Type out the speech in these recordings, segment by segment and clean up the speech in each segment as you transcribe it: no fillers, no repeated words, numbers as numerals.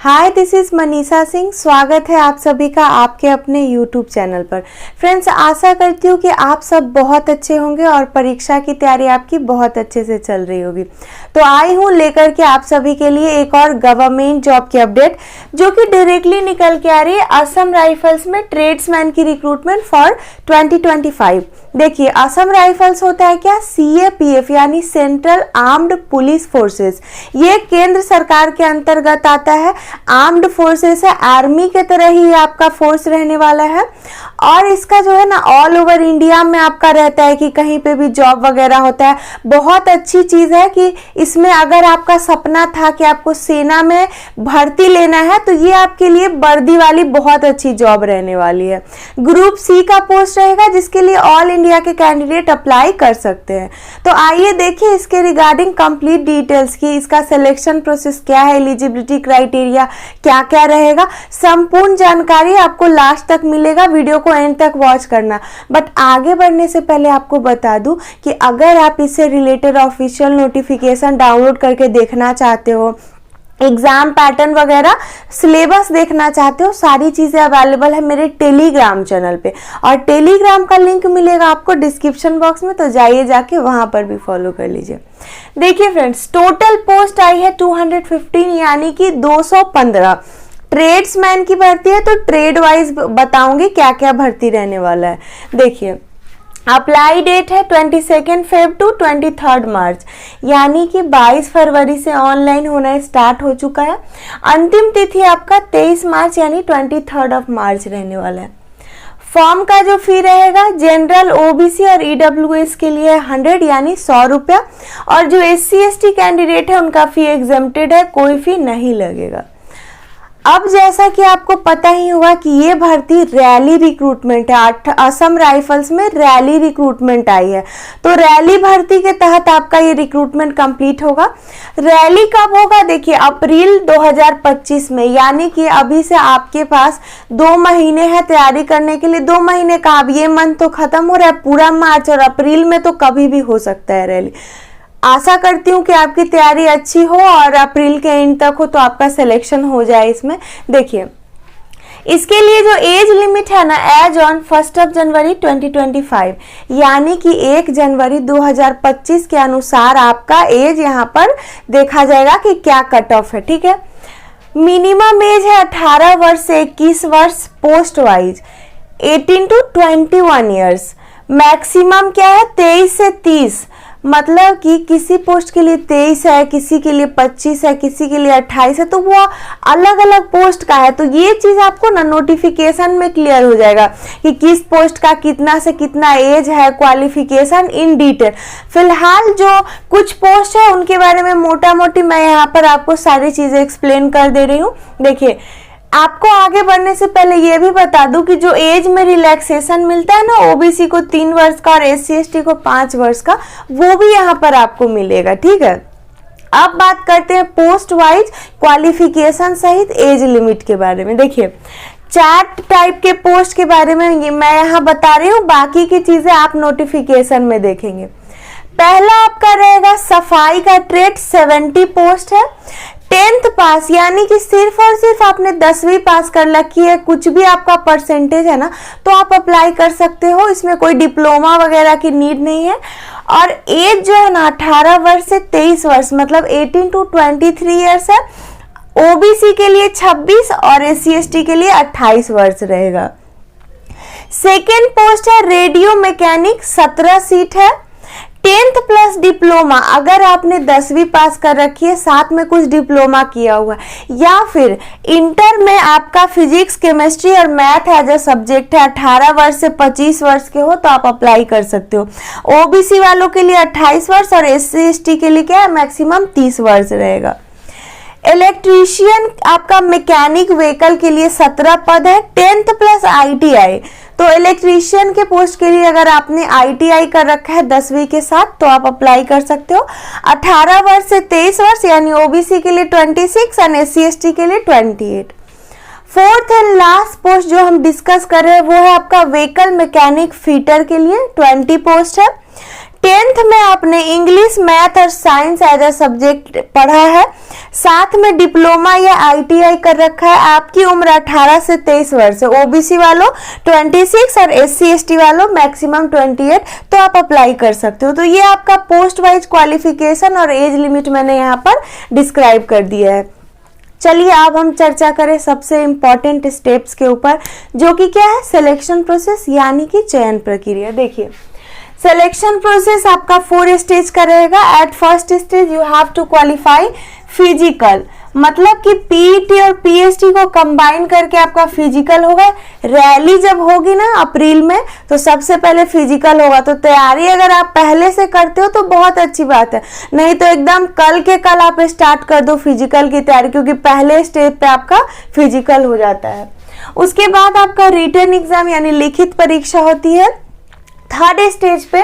Hi, this is Manisha Singh. स्वागत है आप सभी का आपके अपने यूट्यूब चैनल पर। फ्रेंड्स, आशा करती हूँ कि आप सब बहुत अच्छे होंगे और परीक्षा की तैयारी आपकी बहुत अच्छे से चल रही होगी। तो आई हूँ लेकर के आप सभी के लिए एक और गवर्नमेंट जॉब की अपडेट, जो कि डायरेक्टली निकल के आ रही है असम राइफल्स में ट्रेड्समैन की रिक्रूटमेंट फॉर 2025। देखिए, असम राइफल्स होता है क्या, CAPF यानी सेंट्रल आर्म्ड पुलिस फोर्सेस। ये केंद्र सरकार के अंतर्गत आता है, आर्म्ड फोर्सेस है, आर्मी के तरह ही आपका फोर्स रहने वाला है। और इसका जो है ना ऑल ओवर इंडिया में आपका रहता है कि कहीं पे भी जॉब वगैरह होता है। बहुत अच्छी चीज है कि इसमें अगर आपका सपना था कि आपको सेना में भर्ती लेना है तो ये आपके लिए वर्दी वाली बहुत अच्छी जॉब रहने वाली है। ग्रुप C का पोस्ट रहेगा जिसके लिए ऑल इंडिया के कैंडिडेट अप्लाई कर सकते हैं। तो आइए देखिए इसके रिगार्डिंग कंप्लीट डिटेल्स की, इसका सिलेक्शन प्रोसेस क्या है, एलिजिबिलिटी क्राइटेरिया क्या क्या रहेगा, संपूर्ण जानकारी आपको लास्ट तक मिलेगा। वीडियो को एंड तक वॉच करना। बट आगे बढ़ने से पहले आपको बता दूं कि अगर आप इससे रिलेटेड ऑफिशियल नोटिफिकेशन डाउनलोड करके देखना चाहते हो, एग्जाम पैटर्न वगैरह सिलेबस देखना चाहते हो, सारी चीजें अवेलेबल है मेरे टेलीग्राम चैनल पे। और टेलीग्राम का लिंक मिलेगा आपको डिस्क्रिप्शन बॉक्स में, तो जाइए जाके वहां पर भी फॉलो कर लीजिए। देखिए फ्रेंड्स, टोटल पोस्ट आई है 215 यानी कि 215। ट्रेड्समैन की भर्ती है तो ट्रेड वाइज बताऊंगी क्या क्या भर्ती रहने वाला है। देखिए, अप्लाई डेट है 22 फेब टू 23 मार्च, यानी कि 22 फरवरी से ऑनलाइन होना स्टार्ट हो चुका है। अंतिम तिथि आपका 23 मार्च यानी 23 मार्च रहने वाला है। फॉर्म का जो फी रहेगा जनरल, OBC और EWS के लिए 100 यानी 100 रुपया, और जो SC ST कैंडिडेट है उनका फी एग्जेम्प्टेड है, कोई फी नहीं लगेगा। अब जैसा कि आपको पता ही होगा कि ये भर्ती रैली रिक्रूटमेंट है, असम राइफल्स में रैली रिक्रूटमेंट आई है। तो रैली भर्ती के तहत आपका ये रिक्रूटमेंट कंप्लीट होगा। रैली कब होगा, देखिए अप्रैल 2025 में, यानी कि अभी से आपके पास 2 महीने हैं तैयारी करने के लिए। 2 महीने का, अब ये मंथ तो खत्म हो रहा है, पूरा मार्च और अप्रैल में तो कभी भी हो सकता है रैली। आशा करती हूँ कि आपकी तैयारी अच्छी हो और अप्रैल के एंड तक हो तो आपका सिलेक्शन हो जाए इसमें। देखिए, इसके लिए जो एज लिमिट है ना, एज ऑन 1 जनवरी 2025 यानी कि 1 जनवरी 2025 के अनुसार आपका एज यहाँ पर देखा जाएगा कि क्या कट ऑफ है। ठीक है, मिनिमम एज है 18 वर्ष से 21 वर्ष, post wise 18 to 21 years. Maximum क्या है 23 से 30, मतलब कि किसी पोस्ट के लिए 23 है, किसी के लिए 25 है, किसी के लिए 28 है, तो वो अलग अलग पोस्ट का है। तो ये चीज आपको ना नोटिफिकेशन में क्लियर हो जाएगा कि किस पोस्ट का कितना से कितना एज है, क्वालिफिकेशन इन डिटेल। फिलहाल जो कुछ पोस्ट है उनके बारे में मोटा मोटी मैं यहाँ पर आपको सारी चीजें एक्सप्लेन कर दे रही हूँ। देखिए, आपको आगे बढ़ने से पहले ये भी बता दूं कि जो एज में रिलैक्सेशन मिलता है ना, OBC को 3 वर्ष का और SC ST को 5 वर्ष का, वो भी यहाँ पर आपको मिलेगा। ठीक है, अब बात करते हैं पोस्ट वाइज क्वालिफिकेशन सहित एज लिमिट के बारे में। देखिए, 4 टाइप के पोस्ट के बारे में मैं यहाँ बता रही हूँ, बाकी की चीजें आप नोटिफिकेशन में देखेंगे। पहला आपका रहेगा सफाई का ट्रेड, 70 पोस्ट है। 10th पास यानी कि सिर्फ और सिर्फ आपने 10वीं पास कर रखी है, कुछ भी आपका परसेंटेज है ना, तो आप अप्लाई कर सकते हो। इसमें कोई डिप्लोमा वगैरह की नीड नहीं है। और एज जो है ना 18 वर्ष से 23 वर्ष, मतलब 18 to 23 ईयर्स है। OBC के लिए 26 और SC ST के लिए 28 वर्ष रहेगा। सेकेंड पोस्ट है रेडियो मैकेनिक, 17 सीट है। 10th प्लस डिप्लोमा, अगर आपने 10वीं पास कर रखी है, साथ में कुछ डिप्लोमा किया हुआ है, या फिर इंटर में आपका फिजिक्स, केमिस्ट्री और मैथ एज अ सब्जेक्ट है, 18 वर्ष से 25 वर्ष के हो तो आप अप्लाई कर सकते हो। OBC वालों के लिए 28 वर्ष और SC ST के लिए क्या है, मैक्सिमम 30 वर्ष रहेगा। इलेक्ट्रीशियन आपका मैकेनिक व्हीकल के लिए 17 पद है। 10th प्लस ITI, तो इलेक्ट्रीशियन के पोस्ट के लिए अगर आपने ITI कर रखा है 10वीं के साथ तो आप अप्लाई कर सकते हो। 18 वर्ष से 23 वर्ष यानी OBC के लिए 26 और SC ST के लिए 28। फोर्थ एंड लास्ट पोस्ट जो हम डिस्कस कर रहे हैं वो है आपका व्हीकल मैकेनिक फिटर के लिए, 20 पोस्ट है। 10th में आपने इंग्लिश, मैथ और साइंस एज अ सब्जेक्ट पढ़ा है, साथ में डिप्लोमा या आईटीआई कर रखा है, आपकी उम्र 18 से 23 वर्ष है, ओबीसी वालों 26 और एससी एसटी वालों मैक्सिमम 28, तो आप अप्लाई कर सकते हो। तो ये आपका पोस्ट वाइज क्वालिफिकेशन और एज लिमिट मैंने यहाँ पर डिस्क्राइब कर दिया है। चलिए अब हम चर्चा करें सबसे इम्पॉर्टेंट स्टेप्स के ऊपर, जो कि क्या है, सिलेक्शन प्रोसेस यानी कि चयन प्रक्रिया। देखिए सिलेक्शन प्रोसेस आपका 4 स्टेज का रहेगा। At first stage you have to qualify physical, मतलब कि पीईटी और पीएचडी को कंबाइन करके आपका फिजिकल होगा। रैली जब होगी ना अप्रैल में, तो सबसे पहले फिजिकल होगा। तो तैयारी अगर आप पहले से करते हो तो बहुत अच्छी बात है, नहीं तो एकदम कल के कल आप स्टार्ट कर दो फिजिकल की तैयारी, क्योंकि पहले स्टेज पे आपका फिजिकल हो जाता है। उसके बाद आपका रिटन एग्जाम यानी लिखित परीक्षा होती है। थर्ड स्टेज पे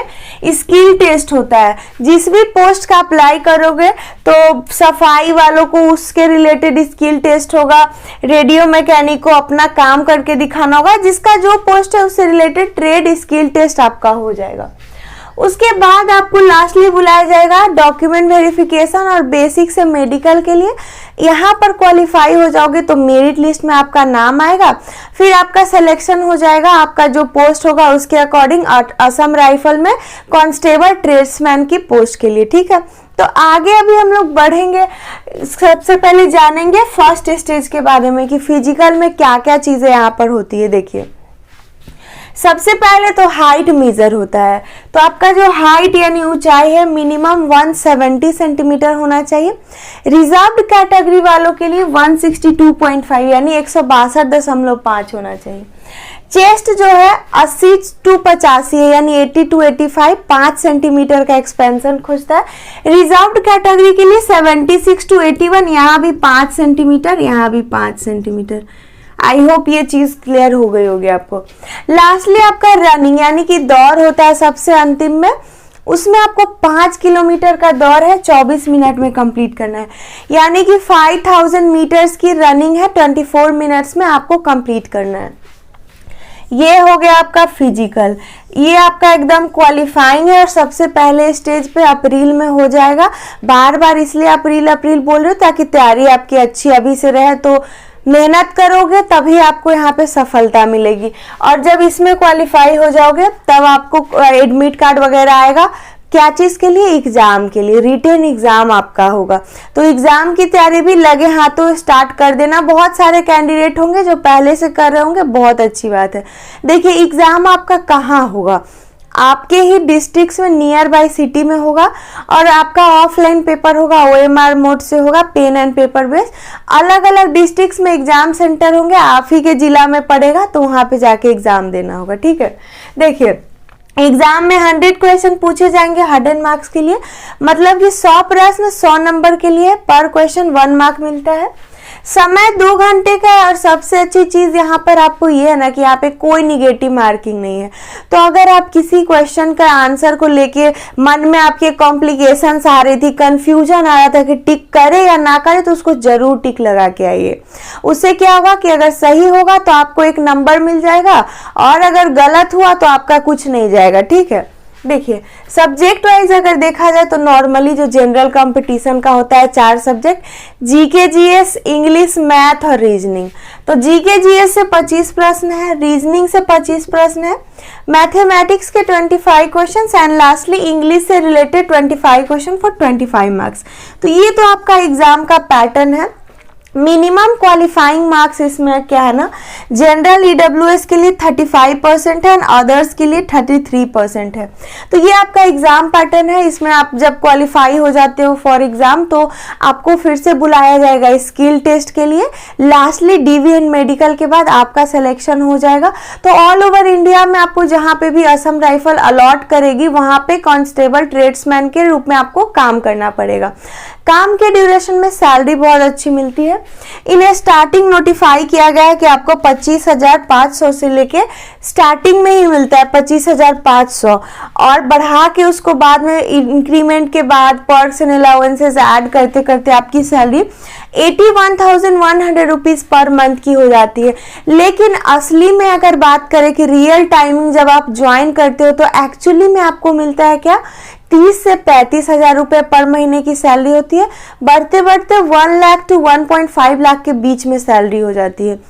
स्किल टेस्ट होता है। जिस भी पोस्ट का अप्लाई करोगे तो सफाई वालों को उसके रिलेटेड स्किल टेस्ट होगा, रेडियो मैकेनिक को अपना काम करके दिखाना होगा, जिसका जो पोस्ट है उससे रिलेटेड ट्रेड स्किल टेस्ट आपका हो जाएगा। उसके बाद आपको लास्टली बुलाया जाएगा डॉक्यूमेंट वेरिफिकेशन और बेसिक से मेडिकल के लिए। यहाँ पर क्वालिफाई हो जाओगे तो मेरिट लिस्ट में आपका नाम आएगा, फिर आपका सिलेक्शन हो जाएगा, आपका जो पोस्ट होगा उसके अकॉर्डिंग असम राइफल में कांस्टेबल ट्रेड्समैन की पोस्ट के लिए। ठीक है, तो आगे अभी हम लोग बढ़ेंगे। सबसे पहले जानेंगे फर्स्ट स्टेज के बारे में कि फिजिकल में क्या क्या चीजें यहाँ पर होती है। देखिए सबसे पहले तो हाइट मेजर होता है। तो आपका जो हाइट यानी ऊंचाई है मिनिमम 170 सेंटीमीटर होना चाहिए। रिजर्व्ड कैटेगरी वालों के लिए 162.5 यानी 162.5 होना चाहिए। चेस्ट जो है 80 to 85 है यानी 80 to 85, 5 सेंटीमीटर का एक्सपेंशन खोजता है। रिजर्व्ड कैटेगरी के लिए 76 to 81, यहाँ भी 5 सेंटीमीटर, यहाँ भी 5 सेंटीमीटर। आई होप ये चीज क्लियर हो गई होगी आपको। लास्टली आपका रनिंग यानी कि दौड़ होता है सबसे अंतिम में, उसमें आपको 5 किलोमीटर का दौड़ है 24 मिनट में कंप्लीट करना है, यानी कि 5000 मीटर्स की रनिंग है 24 मिनट्स में आपको कंप्लीट करना है। ये हो गया आपका फिजिकल, ये आपका एकदम क्वालिफाइंग है और सबसे पहले स्टेज पे अप्रैल में हो जाएगा। बार बार इसलिए अप्रैल बोल रहे हो ताकि तैयारी आपकी अच्छी अभी से रहे, तो मेहनत करोगे तभी आपको यहाँ पे सफलता मिलेगी। और जब इसमें क्वालिफाई हो जाओगे तब आपको एडमिट कार्ड वगैरह आएगा। क्या चीज के लिए? एग्जाम के लिए, रिटेन एग्जाम आपका होगा। तो एग्जाम की तैयारी भी लगे हाथों स्टार्ट कर देना। बहुत सारे कैंडिडेट होंगे जो पहले से कर रहे होंगे, बहुत अच्छी बात है। देखिए एग्जाम आपका कहाँ होगा, आपके ही डिस्ट्रिक्ट में नियर बाय सिटी में होगा, और आपका ऑफलाइन पेपर होगा, OMR मोड से होगा, पेन एंड पेपर बेस। अलग अलग डिस्ट्रिक्ट में एग्जाम सेंटर होंगे, आप ही के जिला में पड़ेगा तो वहां पे जाके एग्जाम देना होगा। ठीक है, देखिए एग्जाम में 100 क्वेश्चन पूछे जाएंगे 100 मार्क्स के लिए, मतलब कि 100 प्रश्न 100 नंबर के लिए, पर क्वेश्चन 1 मार्क मिलता है। समय 2 घंटे का है, और सबसे अच्छी चीज यहाँ पर आपको ये है ना कि यहाँ पे कोई निगेटिव मार्किंग नहीं है। तो अगर आप किसी क्वेश्चन का आंसर को लेके मन में आपके कॉम्प्लिकेशंस आ रही थी, कंफ्यूजन आ रहा था कि टिक करे या ना करे, तो उसको जरूर टिक लगा के आइए। उससे क्या होगा कि अगर सही होगा तो आपको 1 नंबर मिल जाएगा, और अगर गलत हुआ तो आपका कुछ नहीं जाएगा। ठीक है, देखिए सब्जेक्ट वाइज अगर देखा जाए तो नॉर्मली जो जनरल कंपटीशन का होता है 4 subject, GK GS, English, math और रीजनिंग। तो जीके जीएस से 25 प्रश्न है, रीजनिंग से 25 प्रश्न है, मैथमेटिक्स के 25 क्वेश्चंस एंड लास्टली इंग्लिश से रिलेटेड 25 क्वेश्चन फॉर 25 मार्क्स। तो ये तो आपका एग्जाम का पैटर्न है। मिनिमम क्वालिफाइंग मार्क्स इसमें क्या है ना, जनरल ईडब्ल्यूएस के लिए 35% है, अदर्स के लिए 33% है। तो ये आपका एग्जाम पैटर्न है। इसमें आप जब क्वालिफाई हो जाते हो फॉर एग्जाम तो आपको फिर से बुलाया जाएगा स्किल टेस्ट के लिए। लास्टली डीवी एंड मेडिकल के बाद आपका सिलेक्शन हो जाएगा। तो ऑल ओवर इंडिया में आपको जहाँ पे भी असम राइफल अलॉट करेगी वहां पे कांस्टेबल ट्रेड्समैन के रूप में आपको काम करना पड़ेगा। काम के ड्यूरेशन में सैलरी बहुत अच्छी मिलती है। इन्हें स्टार्टिंग नोटिफाई किया गया है कि आपको 25,500 से लेके स्टार्टिंग में ही मिलता है 25,500, और बढ़ा के उसको बाद में इंक्रीमेंट के बाद पर्क्स एंड अलाउंसेस ऐड करते करते आपकी सैलरी 81,100 रुपीज़ पर मंथ की हो जाती है। लेकिन असली में अगर बात करें कि रियल टाइमिंग जब आप ज्वाइन करते हो तो एक्चुअली में आपको मिलता है क्या, 30 से 35 हज़ार रुपये पर महीने की सैलरी होती है। बढ़ते बढ़ते 1 लाख टू 1.5 लाख के बीच में सैलरी हो जाती है।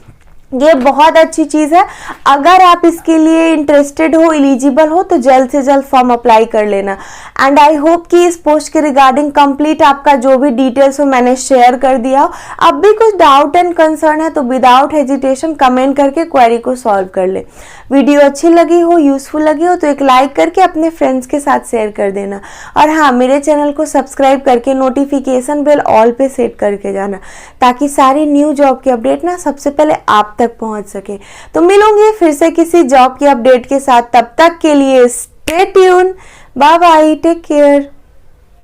ये बहुत अच्छी चीज़ है। अगर आप इसके लिए इंटरेस्टेड हो, एलिजिबल हो, तो जल्द से जल्द फॉर्म अप्लाई कर लेना। एंड आई होप कि इस पोस्ट के रिगार्डिंग कंप्लीट आपका जो भी डिटेल्स हो मैंने शेयर कर दिया हो। अब भी कुछ डाउट एंड कंसर्न है तो विदाउट हेजिटेशन कमेंट करके क्वेरी को सॉल्व कर ले। वीडियो अच्छी लगी हो, यूजफुल लगी हो तो एक लाइक करके अपने फ्रेंड्स के साथ शेयर कर देना। और हाँ, मेरे चैनल को सब्सक्राइब करके नोटिफिकेशन बेल ऑल पे सेट करके जाना, ताकि सारी न्यू जॉब की अपडेट ना सबसे पहले आप तक पहुंच सके। तो मिलूंगी फिर से किसी जॉब की अपडेट के साथ, तब तक के लिए stay tuned, bye bye, take care.